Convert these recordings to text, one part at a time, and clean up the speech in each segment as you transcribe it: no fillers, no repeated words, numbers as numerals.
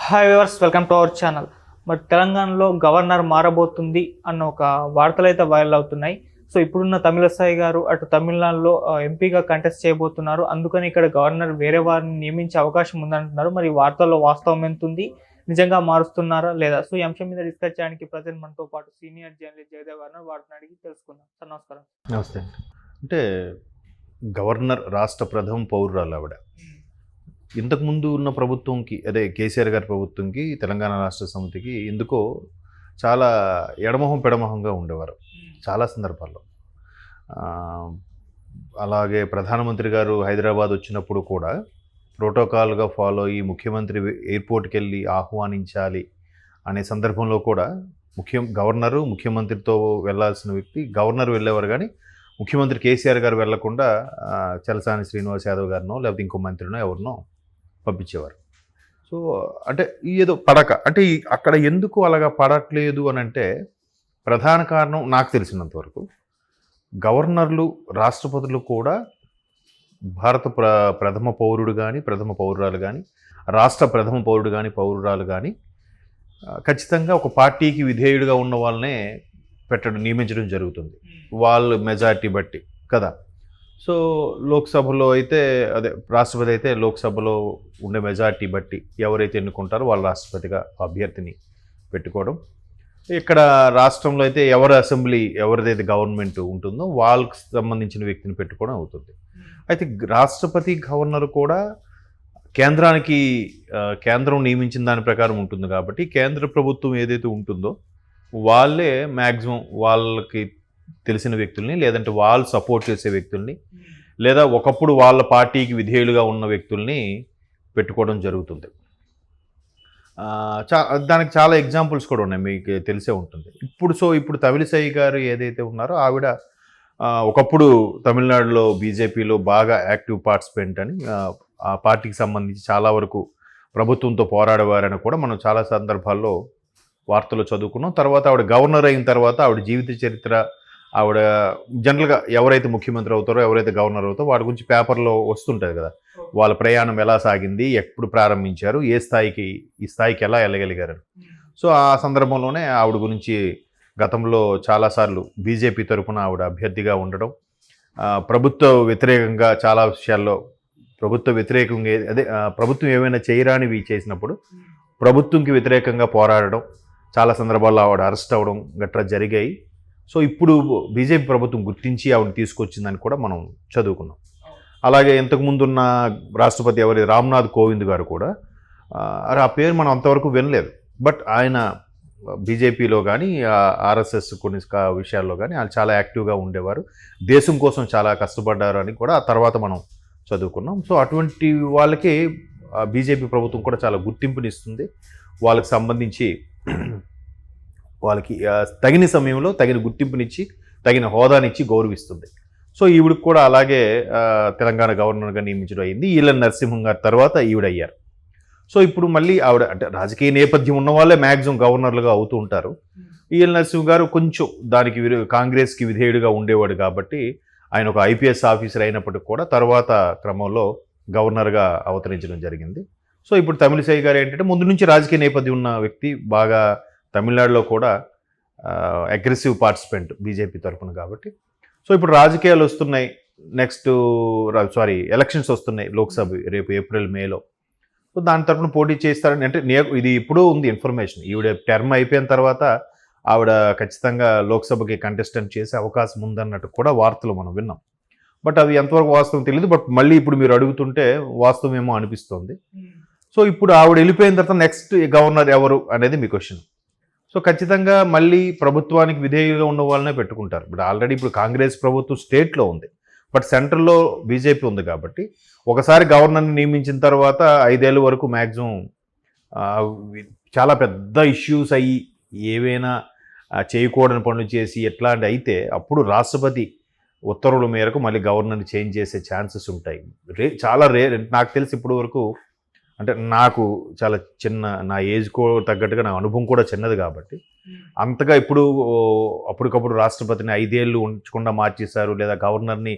Hi viewers, welcome to our channel. మరి తెలంగాణలో governor మారబోతుంది అన్న ఒక వార్తలు అయితే వైరల్ అవుతున్నాయి. సో ఇప్పుడున్న తమిళసాయి గారు అటు తమిళనాడులో ఎంపీగా కంటెస్ట్ చేయబోతున్నారు. అందుకని ఇక్కడ గవర్నర్ వేరే వారిని నియమించే అవకాశం ఉందంటున్నారు. మరి ఈ వార్తల్లో వాస్తవం ఎంత ఉంది, నిజంగా మారుస్తున్నారా లేదా? సో ఈ అంశం మీద డిస్కస్ చేయడానికి ప్రజెంట్ మనతో పాటు సీనియర్ జర్నలిస్ట్ జయదేవ్ గారు వాటిని అడిగి తెలుసుకుందాం. సార్ నమస్కారం. నమస్తే. అంటే గవర్నర్ రాష్ట్ర ప్రథమ పౌరురాలు ఆవిడ. ఇంతకుముందు ఉన్న ప్రభుత్వంకి, అదే కేసీఆర్ గారి ప్రభుత్వంకి, తెలంగాణ రాష్ట్ర సమితికి ఎందుకో చాలా ఎడమొహం పెడమొహంగా ఉండేవారు చాలా సందర్భాల్లో. అలాగే ప్రధానమంత్రి గారు హైదరాబాద్ వచ్చినప్పుడు కూడా ప్రోటోకాల్గా ఫాలో అయ్యి ముఖ్యమంత్రి ఎయిర్పోర్ట్కి వెళ్ళి ఆహ్వానించాలి అనే సందర్భంలో కూడా గవర్నరు ముఖ్యమంత్రితో వెళ్ళాల్సిన వ్యక్తి గవర్నర్ వెళ్ళేవారు, కానీ ముఖ్యమంత్రి కేసీఆర్ గారు వెళ్లకుండా చలసాని శ్రీనివాస్ యాదవ్ గారినో లేకపోతే ఇంకో మంత్రినో ఎవరినో పంపించేవారు. సో అంటే ఏదో పడక అంటే అక్కడ ఎందుకు అలాగా పడట్లేదు అని అంటే ప్రధాన కారణం నాకు తెలిసినంతవరకు గవర్నర్లు, రాష్ట్రపతులు కూడా భారత ప్రథమ పౌరుడు కానీ, ప్రథమ పౌరురాలు కానీ, రాష్ట్ర ప్రథమ పౌరుడు కానీ, పౌరురాలు కానీ ఖచ్చితంగా ఒక పార్టీకి విధేయుడిగా ఉన్న వాళ్ళనే నియమించడం జరుగుతుంది, వాళ్ళ మెజారిటీ బట్టి కదా. సో లోక్సభలో అయితే అదే రాష్ట్రపతి అయితే లోక్సభలో ఉండే మెజారిటీ బట్టి ఎవరైతే ఎన్నుకుంటారో వాళ్ళ రాష్ట్రపతిగా అభ్యర్థిని పెట్టుకోవడం. ఇక్కడ రాష్ట్రంలో అయితే ఎవరి అసెంబ్లీ, ఎవరిదైతే గవర్నమెంట్ ఉంటుందో వాళ్ళకి సంబంధించిన వ్యక్తిని పెట్టుకోవడం అవుతుంది. అయితే రాష్ట్రపతి, గవర్నర్ కూడా కేంద్రం నియమించిన దాని ప్రకారం ఉంటుంది కాబట్టి కేంద్ర ప్రభుత్వం ఏదైతే ఉంటుందో వాళ్ళే మ్యాక్సిమం వాళ్ళకి తెలిసిన వ్యక్తుల్ని, లేదంటే వాళ్ళు సపోర్ట్ చేసే వ్యక్తుల్ని, లేదా ఒకప్పుడు వాళ్ళ పార్టీకి విధేయులుగా ఉన్న వ్యక్తుల్ని పెట్టుకోవడం జరుగుతుంది. దానికి చాలా ఎగ్జాంపుల్స్ కూడా ఉన్నాయి, మీకు తెలిసే ఉంటుంది. ఇప్పుడు తమిళిసై గారు ఏదైతే ఉన్నారో ఆవిడ ఒకప్పుడు తమిళనాడులో బీజేపీలో బాగా యాక్టివ్ పార్టిసిపెంట్ అని, ఆ పార్టీకి సంబంధించి చాలా వరకు ప్రభుత్వంతో పోరాడేవారని కూడా మనం చాలా సందర్భాల్లో వార్తలు చదువుకున్నాం. తర్వాత ఆవిడ గవర్నర్ అయిన తర్వాత ఆవిడ జీవిత చరిత్ర, ఆవిడ జనరల్గా ఎవరైతే ముఖ్యమంత్రి అవుతారో, ఎవరైతే గవర్నర్ అవుతారో వాటి గురించి పేపర్లో వస్తుంటుంది కదా, వాళ్ళ ప్రయాణం ఎలా సాగింది, ఎప్పుడు ప్రారంభించారు, ఈ స్థాయికి ఎలా వెళ్ళగలిగారు. సో ఆ సందర్భంలోనే ఆవిడ గురించి గతంలో చాలాసార్లు బీజేపీ తరఫున ఆవిడ అభ్యర్థిగా ఉండడం, ప్రభుత్వ వ్యతిరేకంగా చాలా విషయాల్లో ప్రభుత్వం ఏమైనా చేయరానివి చేసినప్పుడు ప్రభుత్వంకి వ్యతిరేకంగా పోరాడడం, చాలా సందర్భాల్లో ఆవిడ అరెస్ట్ అవ్వడం గట్రా జరిగాయి. సో ఇప్పుడు బీజేపీ ప్రభుత్వం గుర్తించి ఆవిడని తీసుకొచ్చిందని కూడా మనం చదువుకున్నాం. అలాగే ఇంతకుముందున్న రాష్ట్రపతి రామ్నాథ్ కోవింద్ గారు కూడా, ఆ పేరు మనం అంతవరకు వినలేదు, బట్ ఆయన బీజేపీలో కానీ ఆర్ఎస్ఎస్ కొన్ని విషయాల్లో కానీ ఆయన చాలా యాక్టివ్గా ఉండేవారు, దేశం కోసం చాలా కష్టపడ్డారు అని కూడా ఆ తర్వాత మనం చదువుకున్నాం. సో అటువంటి వాళ్ళకి బీజేపీ ప్రభుత్వం కూడా చాలా గుర్తింపునిస్తుంది, వాళ్ళకి సంబంధించి వాళ్ళకి తగిన సమయంలో తగిన గుర్తింపునిచ్చి, తగిన హోదానిచ్చి గౌరవిస్తుంది. సో ఈవిడికి కూడా అలాగే తెలంగాణ గవర్నర్గా నియమించడం అయింది. ఈఎల్ నరసింహం గారి తర్వాత ఈవిడ అయ్యారు. సో ఇప్పుడు మళ్ళీ ఆవిడ అంటే రాజకీయ నేపథ్యం ఉన్న వాళ్ళే మ్యాక్సిమం గవర్నర్లుగా అవుతూ ఉంటారు. ఈఎల్ నరసింహం గారు కొంచెం దానికి కాంగ్రెస్కి విధేయుడిగా ఉండేవాడు కాబట్టి ఆయన ఒక ఐపీఎస్ ఆఫీసర్ అయినప్పటికి కూడా తర్వాత క్రమంలో గవర్నర్గా అవతరించడం జరిగింది. సో ఇప్పుడు తమిళిసై గారు ఏంటంటే ముందు నుంచి రాజకీయ నేపథ్యం ఉన్న వ్యక్తి, బాగా తమిళనాడులో కూడా అగ్రెసివ్ పార్టిసిపెంట్ బీజేపీ తరఫున కాబట్టి. సో ఇప్పుడు రాజకీయాలు వస్తున్నాయి, ఎలక్షన్స్ వస్తున్నాయి లోక్సభ రేపు ఏప్రిల్ మేలో. సో దాని తరఫున పోటీ చేస్తారని అంటే ఇది ఇప్పుడు ఉంది ఇన్ఫర్మేషన్. ఈవిడ టర్మ్ అయిపోయిన తర్వాత ఆవిడ ఖచ్చితంగా లోక్సభకి కంటెస్టెంట్ చేసే అవకాశం ఉందన్నట్టు కూడా వార్తలు మనం విన్నాం. బట్ అవి ఎంతవరకు వాస్తవం తెలియదు. బట్ మళ్ళీ ఇప్పుడు మీరు అడుగుతుంటే వాస్తవం ఏమో అనిపిస్తోంది. సో ఇప్పుడు ఆవిడ వెళ్ళిపోయిన తర్వాత నెక్స్ట్ గవర్నర్ ఎవరు అనేది మీ క్వశ్చన్. సో ఖచ్చితంగా మళ్ళీ ప్రభుత్వానికి విధేయులుగా ఉన్న వాళ్ళనే పెట్టుకుంటారు. ఇప్పుడు కాంగ్రెస్ ప్రభుత్వం స్టేట్లో ఉంది, బట్ సెంట్రల్లో బీజేపీ ఉంది కాబట్టి ఒకసారి గవర్నర్ని నియమించిన తర్వాత 5 ఏళ్ళ వరకు మ్యాక్సిమం చాలా పెద్ద ఇష్యూస్ అయ్యి ఏవైనా చేయకూడని పనులు చేసి ఎట్లాంటి అయితే అప్పుడు రాష్ట్రపతి ఉత్తర్వుల మేరకు మళ్ళీ గవర్నర్ని చేంజ్ చేసే ఛాన్సెస్ ఉంటాయి. చాలా రేర్. నాకు తెలిసి ఇప్పటి వరకు, అంటే నాకు చాలా చిన్న, నా ఏజ్కో తగ్గట్టుగా నా అనుభవం కూడా చిన్నది కాబట్టి అంతగా అప్పటికప్పుడు రాష్ట్రపతిని 5 ఏళ్ళు ఉంచకుండా మార్చేశారు, లేదా గవర్నర్ని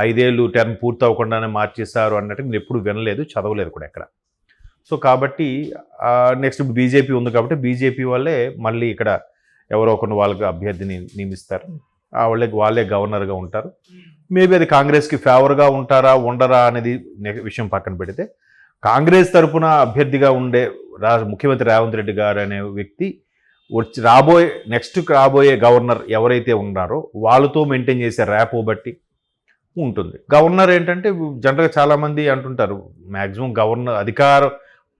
5 ఏళ్ళు టర్మ్ పూర్తి అవ్వకుండానే మార్చేశారు అన్నట్టు నేను ఎప్పుడు వినలేదు, చదవలేదు కూడా ఎక్కడ. సో కాబట్టి నెక్స్ట్ ఇప్పుడు బీజేపీ ఉంది కాబట్టి బీజేపీ వాళ్ళే మళ్ళీ ఇక్కడ ఎవరో ఒకరిని వాళ్ళకి అభ్యర్థిని నియమిస్తారు. వాళ్ళే గవర్నర్గా ఉంటారు. మేబీ అది కాంగ్రెస్కి ఫేవర్గా ఉంటారా ఉండరా అనేది విషయం పక్కన పెడితే, కాంగ్రెస్ తరఫున అభ్యర్థిగా ఉండే ముఖ్యమంత్రి రేవంత్ రెడ్డి గారు అనే వ్యక్తి నెక్స్ట్ రాబోయే గవర్నర్ ఎవరైతే ఉన్నారో వాళ్ళతో మెయింటైన్ చేసే ర్యాపో బట్టి ఉంటుంది. గవర్నర్ ఏంటంటే జనరల్గా చాలామంది అంటుంటారు, మ్యాక్సిమం గవర్నర్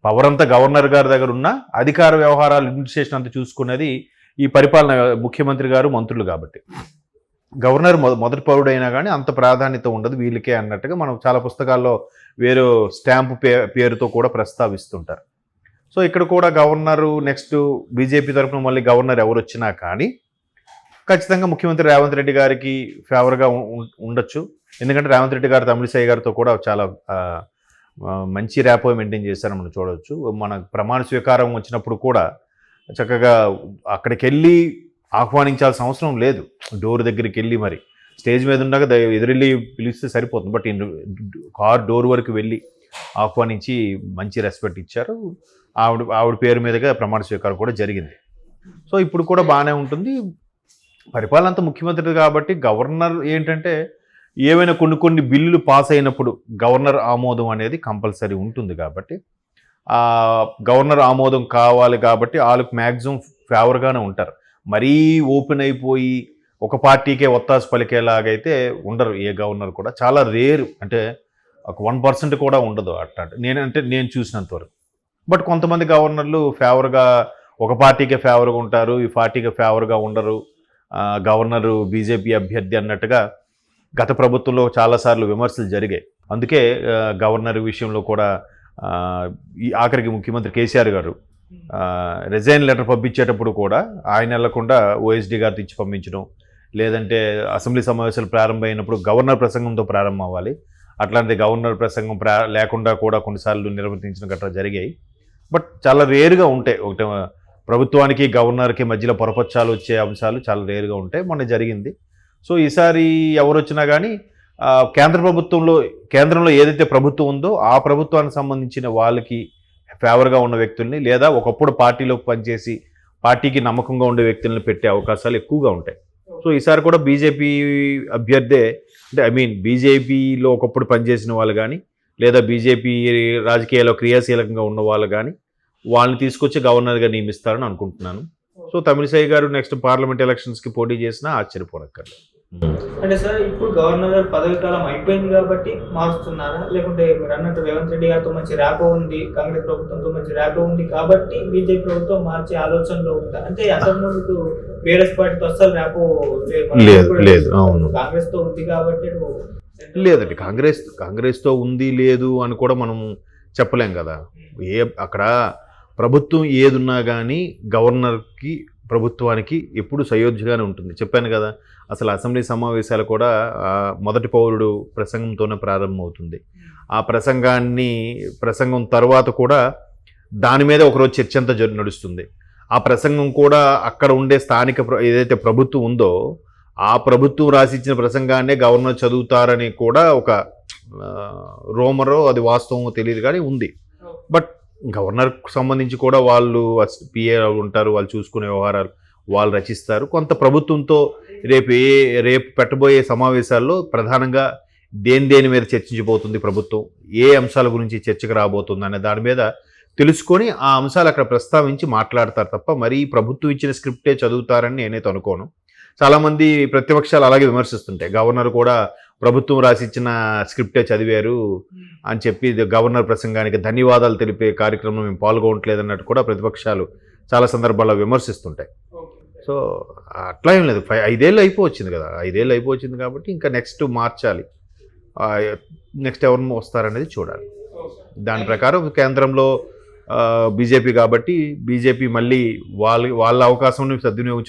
పవర్ అంతా గవర్నర్ గారి దగ్గర ఉన్న అధికార వ్యవహారాలు అడ్మినిస్ట్రేషన్ అంతా చూసుకునేది ఈ పరిపాలన ముఖ్యమంత్రి గారు, మంత్రులు కాబట్టి. గవర్నర్ మొదటి పౌరుడైనా కానీ అంత ప్రాధాన్యత ఉండదు వీళ్ళకే అన్నట్టుగా మనం చాలా పుస్తకాల్లో వేరే స్టాంపు పేరుతో కూడా ప్రస్తావిస్తుంటారు. సో ఇక్కడ కూడా గవర్నరు నెక్స్ట్ బీజేపీ తరఫున మళ్ళీ గవర్నర్ ఎవరు వచ్చినా కానీ ఖచ్చితంగా ముఖ్యమంత్రి రేవంత్ రెడ్డి గారికి ఫేవర్గా ఉండొచ్చు. ఎందుకంటే రేవంత్ రెడ్డి గారు తమిళిసై గారితో కూడా చాలా మంచి ర్యాపో మెయింటైన్ చేశారని మనం చూడవచ్చు. మన ప్రమాణ స్వీకారం వచ్చినప్పుడు కూడా చక్కగా అక్కడికి వెళ్ళి ఆహ్వానించాల్సిన అవసరం లేదు, డోర్ దగ్గరికి వెళ్ళి మరి స్టేజ్ మీద ఉండగా ఎదురెళ్ళి పిలిస్తే సరిపోతుంది. బట్ కార్ డోర్ వరకు వెళ్ళి ఆహ్వానించి మంచి రెస్పెక్ట్ ఇచ్చారు. ఆవిడ పేరు మీదుగా ప్రమాణ స్వీకారం కూడా జరిగింది. సో ఇప్పుడు కూడా బాగానే ఉంటుంది. పరిపాలన అంతా ముఖ్యమంత్రి కాబట్టి గవర్నర్ ఏంటంటే ఏవైనా కొన్ని బిల్లులు పాస్ అయినప్పుడు గవర్నర్ ఆమోదం అనేది కంపల్సరీ ఉంటుంది కాబట్టి గవర్నర్ ఆమోదం కావాలి కాబట్టి వాళ్ళకి మ్యాక్సిమం ఫేవర్గానే ఉంటారు. మరీ ఓపెన్ అయిపోయి ఒక పార్టీకే ఒత్తాసు పలికేలాగైతే ఉండరు ఏ గవర్నర్ కూడా. చాలా రేరు, అంటే ఒక 1% కూడా ఉండదు అట్లాంటి నేను చూసినంతవరకు. బట్ కొంతమంది గవర్నర్లు ఫేవర్గా ఒక పార్టీకే ఫేవర్గా ఉంటారు, ఈ పార్టీకి ఫేవర్గా ఉండరు. గవర్నరు బీజేపీ అభ్యర్థి అన్నట్టుగా గత ప్రభుత్వంలో చాలాసార్లు విమర్శలు జరిగాయి. అందుకే గవర్నర్ విషయంలో కూడా ఈ ఆఖరికి ముఖ్యమంత్రి కేసీఆర్ గారు రిజైన్ లెటర్ పంపించేటప్పుడు కూడా ఆయన వెళ్లకుండా ఓఎస్డీ గారితో ఇచ్చి పంపించడం, లేదంటే అసెంబ్లీ సమావేశాలు ప్రారంభమైనప్పుడు గవర్నర్ ప్రసంగంతో ప్రారంభం అవ్వాలి, అట్లాంటి గవర్నర్ ప్రసంగం లేకుండా కూడా కొన్నిసార్లు నిర్వర్తించిన గట్రా జరిగాయి. బట్ చాలా రేరుగా ఉంటాయి. ఒకటి ప్రభుత్వానికి గవర్నర్కి మధ్యలో పొరపచ్చాలు వచ్చే అంశాలు చాలా రేరుగా ఉంటాయి. మొన్న జరిగింది. సో ఈసారి ఎవరు వచ్చినా కానీ కేంద్రంలో ఏదైతే ప్రభుత్వం ఉందో ఆ ప్రభుత్వానికి సంబంధించిన వాళ్ళకి ఫేవర్గా ఉన్న వ్యక్తుల్ని, లేదా ఒకప్పుడు పార్టీలో పనిచేసి పార్టీకి నమ్మకంగా ఉండే వ్యక్తులను పెట్టే అవకాశాలు ఎక్కువగా ఉంటాయి. సో ఈసారి కూడా బీజేపీ అభ్యర్థే, అంటే బీజేపీలో ఒకప్పుడు పనిచేసిన వాళ్ళు కానీ, లేదా బీజేపీ రాజకీయాల్లో క్రియాశీలకంగా ఉన్న వాళ్ళు కానీ వాళ్ళని తీసుకొచ్చి గవర్నర్గా నియమిస్తారని అనుకుంటున్నాను. సో తమిళిసై గారు నెక్స్ట్ పార్లమెంట్ ఎలక్షన్స్కి పోటీ చేసినా ఆశ్చర్యపోనక్కర్లేదు. అంటే సార్ ఇప్పుడు గవర్నర్ గారు పదవి కాలం అయిపోయింది కాబట్టి మారుస్తున్నారా, లేకుంటే మీరు అన్నట్టు రేవంత్ రెడ్డి గారితో మంచి ర్యాపో ఉంది, కాంగ్రెస్ ప్రభుత్వంతో మంచి ర్యాపో ఉంది కాబట్టి బీజేపీ ప్రభుత్వం మార్చే ఆలోచనలో ఉందా? అంటే అంతకుముందు బీఆర్ఎస్ పార్టీతో అస్సలు ర్యాపో లేదు. అవును, కాంగ్రెస్ తో ఉంది కాబట్టి లేదండి. కాంగ్రెస్తో ఉంది లేదు అని కూడా మనం చెప్పలేం కదా. అక్కడ ప్రభుత్వం ఏదున్నా కానీ గవర్నర్కి ప్రభుత్వానికి ఎప్పుడు సయోధ్యగానే ఉంటుంది. చెప్పాను కదా, అసలు అసెంబ్లీ సమావేశాలు కూడా మొదటి పౌరుడు ప్రసంగంతోనే ప్రారంభమవుతుంది. ఆ ప్రసంగం తర్వాత కూడా దాని మీద ఒకరోజు చర్చ అంతా నడుస్తుంది. ఆ ప్రసంగం కూడా అక్కడ ఉండే స్థానిక ఏదైతే ప్రభుత్వం ఉందో ఆ ప్రభుత్వం రాసిచ్చిన ప్రసంగాన్నే గవర్నర్ చదువుతారని కూడా ఒక రోమరో అది వాస్తవమో తెలియదు కానీ ఉంది. బట్ గవర్నర్కు సంబంధించి కూడా వాళ్ళు పిఏ ఉంటారు, వాళ్ళు చూసుకునే వ్యవహారాలు వాళ్ళు రచిస్తారు. కొంత ప్రభుత్వంతో రేపు పెట్టబోయే సమావేశాల్లో ప్రధానంగా దేని మీద చర్చించబోతుంది ప్రభుత్వం, ఏ అంశాల గురించి చర్చకు రాబోతుంది అనే దాని మీద తెలుసుకొని ఆ అంశాలు అక్కడ ప్రస్తావించి మాట్లాడతారు తప్ప మరీ ప్రభుత్వం ఇచ్చిన స్క్రిప్టే చదువుతారని నేనైతే అనుకోను. చాలామంది ప్రతిపక్షాలు అలాగే విమర్శిస్తుంటాయి, గవర్నర్ కూడా ప్రభుత్వం రాసిచ్చిన స్క్రిప్టే చదివారు అని చెప్పి గవర్నర్ ప్రసంగానికి ధన్యవాదాలు తెలిపే కార్యక్రమం మేము పాల్గొనట్లేదన్నట్టు కూడా ప్రతిపక్షాలు చాలా సందర్భాల్లో విమర్శిస్తుంటాయి. సో అట్లా ఏం లేదు, 5 ఏళ్ళు అయిపోవచ్చింది కదా, 5 ఏళ్ళు అయిపోవచ్చింది కాబట్టి ఇంకా నెక్స్ట్ మార్చాలి, నెక్స్ట్ ఎవరు వస్తారనేది చూడాలి. దాని ప్రకారం కేంద్రంలో బీజేపీ కాబట్టి బీజేపీ మళ్ళీ వాళ్ళ అవకాశం సద్వినియోగం